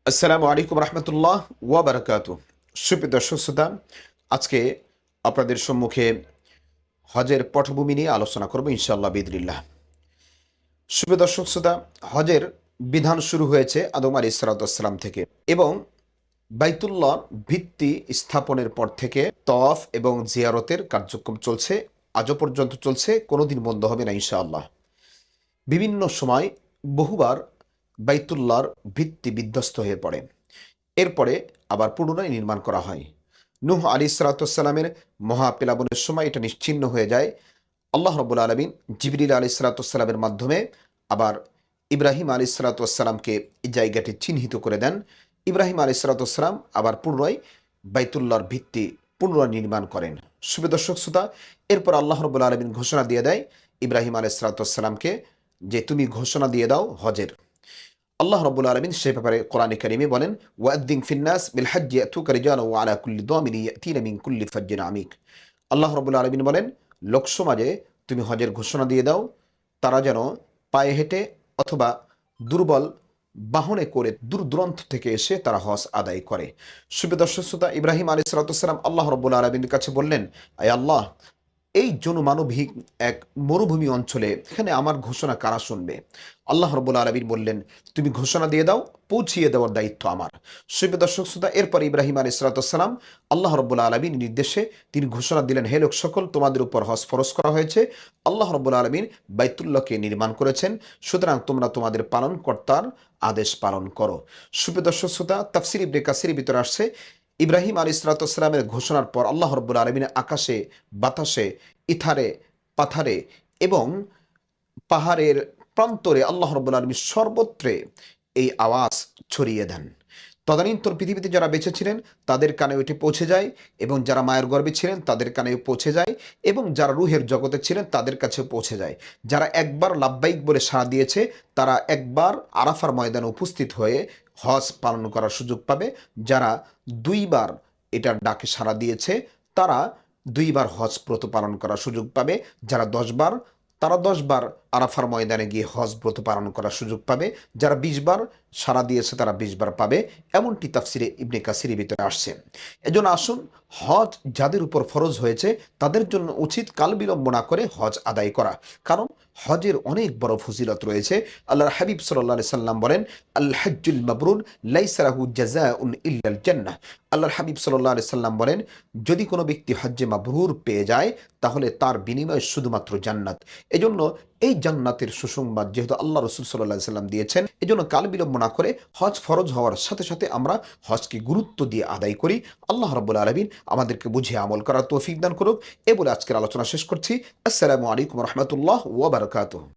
আসসালামু আলাইকুম রহমতুল্লাহ ওয়া বারাকাতু। সুপ্রিয় দর্শক শ্রোতা, আজকে আপনাদের সম্মুখে হজের পটভূমি নিয়ে আলোচনা করব ইনশাআল্লাহ বিইذনিল্লাহ। সুপ্রিয় দর্শক শ্রোতা, হজের বিধান শুরু হয়েছে আদম আলাইহিস সালাম থেকে এবং বাইতুল্লাহ ভিত্তি স্থাপনের পর থেকে তওয়াফ এবং জিয়ারতের কার্যক্রম চলছে, আজও পর্যন্ত চলছে, কোনোদিন বন্ধ হবে না ইনশাআল্লাহ। বিভিন্ন সময় বহুবার বাইতুল্লাহর ভিত্তি বিধ্বস্ত হয়ে পড়ে, এরপরে আবার পুনরায় নির্মাণ করা হয়। নূহ আলাইহিসসালামের মহাপ্লাবনের সময় এটা নিশ্চিহ্ন হয়ে যায়। আল্লাহ রাব্বুল আলামিন জিবরিল আলাইহিসসালামের মাধ্যমে আবার ইব্রাহিম আলাইহিসসালামকে এই জায়গাটি চিহ্নিত করে দেন। ইব্রাহিম আলাইহিসসালাম আবার পুনরায় বাইতুল্লাহর ভিত্তি পুনরায় নির্মাণ করেন। শুভ দর্শক শ্রোতা, এরপর আল্লাহ রাব্বুল আলামিন ঘোষণা দিয়ে দেয় ইব্রাহিম আলাইহিসসালামকে যে তুমি ঘোষণা দিয়ে দাও হজের। আল্লাহ রাব্বুল আলামিন সে ব্যাপারে কোরআনে কারিমে বলেন, ওয়াদ্দিন ফিন্নাস বিল হজ্জি ইয়াতুকা রিজালান ওয়া আলা কুল্লি দামিরিন ইয়াতিনা মিন কুল্লি ফাজ্জিন আমিক। আল্লাহ রাব্বুল আলামিন বলেন, লোক সমাজে তুমি হজের ঘোষণা দিয়ে দাও, তারা যেন পায়ে হেঁটে অথবা দুর্বল বাহনে করে দূর দূরান্ত থেকে এসে তারা হজ আদায় করে। সুপ্রিয় দর্শক শ্রোতা, ইব্রাহিম আলাইহিস সালাম আল্লাহ রাব্বুল আলামিনের কাছে বললেন, আয় আল্লাহ, এই জনমানবহীন এক মরুভূমি অঞ্চলে এখানে আমার ঘোষণা কারা শুনবে? আল্লাহ রাব্বুল আলামিন বললেন, তুমি ঘোষণা দিয়ে দাও, পৌঁছিয়ে দেওয়ার দায়িত্ব আমার। সুপ্রিয় দর্শক শ্রোতা, এরপর ইব্রাহিম আলাইহিস সালাম আল্লাহ রাব্বুল আলামিন নির্দেশে তিনি ঘোষণা দিলেন, হে লোক সকল, তোমাদের উপর হজ ফরজ করা হয়েছে। আল্লাহ রাব্বুল আলামিন বাইতুল্লাহকে নির্মাণ করেছেন, সুতরাং তোমরা তোমাদের পালনকর্তার আদেশ পালন করো। সুপ্রিয় দর্শক শ্রোতা, তাফসির ইবনে কাসিরের ভিতরে আসছে, ইব্রাহিম আলাইহিস সালামের ঘোষণার পর আল্লাহ রাব্বুল আলামিন আকাশে, বাতাসে, ইথারে, পাথারে এবং পাহাড়ের প্রান্তরে আল্লাহ রাব্বুল আলামিন সর্বত্রে এই আওয়াজ ছড়িয়ে দেন। তদানীন্তন পৃথিবীতে যারা বেঁচে ছিলেন তাদের কানেও এটি পৌঁছে যায়, এবং যারা মায়ের গর্ভে ছিলেন তাদের কানেও পৌঁছে যায়, এবং যারা রুহের জগতে ছিলেন তাদের কাছেও পৌঁছে যায়। যারা একবার লাব্বাইক বলে সাড়া দিয়েছে তারা একবার আরাফার ময়দানে উপস্থিত হয়ে হজ পালন করার সুযোগ পাবে। যারা দুইবার এটার ডাকে সাড়া দিয়েছে তারা দুইবার হজ ব্রত পালন করার সুযোগ পাবে। যারা 10 বার, তারা 10 বার আরাফার ময়দানে গিয়ে হজ ব্রত পালন করার সুযোগ পাবে। যারা 20 বার সাড়া দিয়েছে তারা 20 বার পাবে, এমনটি তাফসিরে ইবনে কাসিরের ভিতরে আসছে। এজন্য আসুন, হজ যাদের উপর ফরজ হয়েছে তাদের জন্য উচিত কাল বিলম্ব না করে হজ আদায় করা, কারণ হজের অনেক বড় ফজিলত রয়েছে। আল্লাহর হাবিব সাল্লাল্লাহু আলাইহি সাল্লাম বলেন, আল হজ্জুল মাবরুর লাইসা লাহু জাযাউন ইল্লাল জান্নাহ। আল্লাহর হাবিব সাল্লাল্লাহু আলাইহি সাল্লাম বলেন, যদি কোনো ব্যক্তি হজ্জে মাবরুর পেয়ে যায় তাহলে তার বিনিময়ে শুধুমাত্র জান্নাত। এজন্য এই জান্নাতের সুসংবাদ যেহেতু আল্লাহ রাসূল সাল্লাল্লাহু আলাইহি সাল্লাম দিয়েছেন, এজন্য কাল বিলম্ব না করে হজ ফরজ হওয়ার সাথে সাথে আমরা হজকে গুরুত্ব দিয়ে আদায় করি। আল্লাহ রাব্বুল আলামিন আমাদেরকে বুঝে আমল করার তৌফিক দান করুক। এ বলে আজকের আলোচনা শেষ করছি। আসসালামু আলাইকুম রহমতুল্লাহ ওয়া বারাকাতুহু।